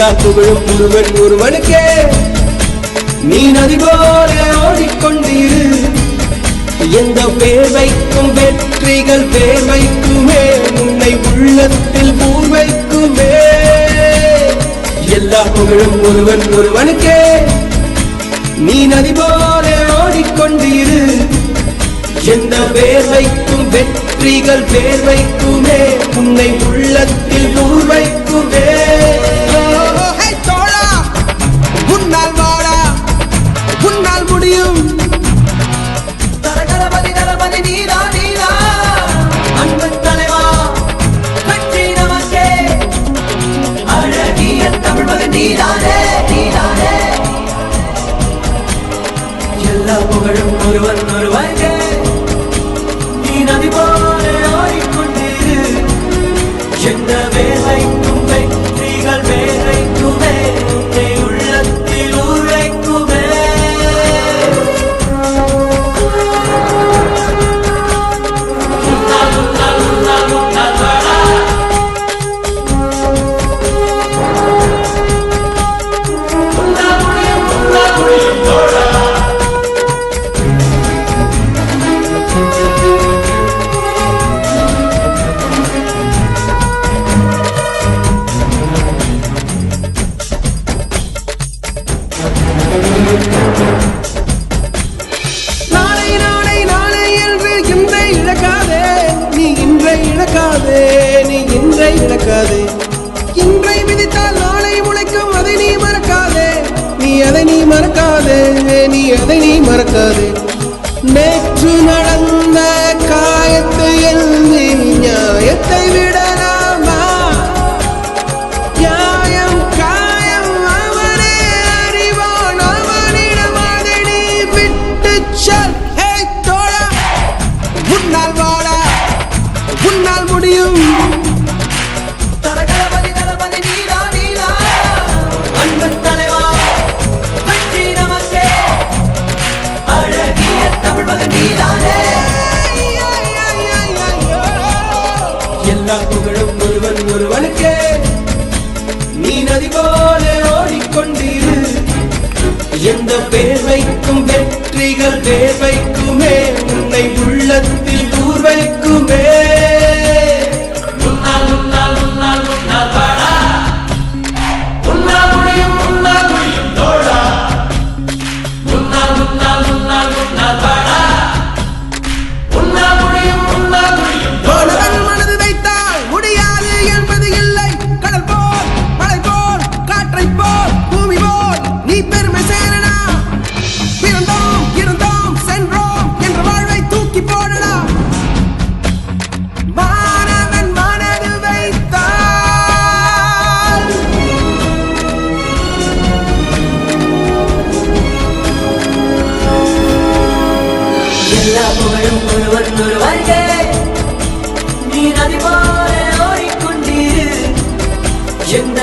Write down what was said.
எல்லா புகழும் ஒருவன் ஒருவனுக்கே. நீ நதி போல ஓடிக்கொண்டிரு. எந்த பேர் வைக்கும் வெற்றிகள் பேர் வைக்குமே, உன்னை உள்ளத்தில் பூர் வைக்குமே. எல்லா புகழும் ஒருவன் ஒருவனுக்கே. நீ நதி போல ஓடிக்கொண்டிரு. எந்த பேர் வைக்கும் வெற்றிகள் பேர் வைக்குமே, உன்னை உள்ளத்தில் பூர் வைக்குமே. தோழா உன்னால் வாடா, உன்னால் முடியும். தரகரபதி தரபதி நீரா நீரா, அன்பு தலைவா கட்சி நமக்கே. அழகிய தமிழ் மகன் நீதானே நீதானே. எல்லா புகழும் ஒருவன் ஒருவனுக்கே. நீ நதி போல ஓடிக்கொண்டிரு. எந்த வேலைக்கும் வெற்றிகள் வேலைக்குமே, உன்னை உள்ளத்தில் உரைக்குமே. நாளை நாளை நாளை என்று இன்றை இழக்காதே, நீ இன்றை இழக்காதே, நீ இன்றை இழக்காதே. இன்றை விதித்தால் நாளை முளைக்கும், அதை நீ மறக்காதே, நீ அதை நீ மறக்காதே, நீ அதை நீ மறக்காதே. நேற்று நடந்த காயத்தை எழுதி நியாயத்தை விடலாமா? நியாயம் காயம் அவனே அறிவான், அவனிடம் அதை நீ விட்டு செல். ஹே தோழா உன்னால் வாடா, உன்னால் முடியும். தரகரபதி தரபதி நீரா நீரா, அன்பு தலைவா கட்சி நமக்கே. அழகிய தமிழ் மகன் நீதானே. எல்லா புகழும் ஒருவன் ஒருவனுக்கே. நீ நதி போல ஓடிக்கொண்டிரு. எந்த பேர் வைக்கும் வெற்றிகள் பேர் வைக்குமே, உன்னை உள்ளத்தில் பூர் வைக்குமே. முன்னால் முன்னால் முன்னால் முன்னால் வாடா, முன்னால் முடியும் தோழா. முன்னால் முன்னால் முன்னால் முன்னால் வாடா, முன்னால் முடியும் தோழா. ஒருவன் மனது வைத்தால் முடியாது என்பது இல்லை. கடல் போல் மலை போல் காற்றை போல் பூமி போல் நீ பெருமை சேரனா. பிறந்தோம் இருந்தோம் சென்றோம் என்ற வாழ்வை தூக்கி போடடா. மாணவன் மனது வைத்தால் எல்லா புகழும் ஒருவன் ஒருவனுக்கே. நீ நதி போல ஓடிக்கொண்டிரு. எந்த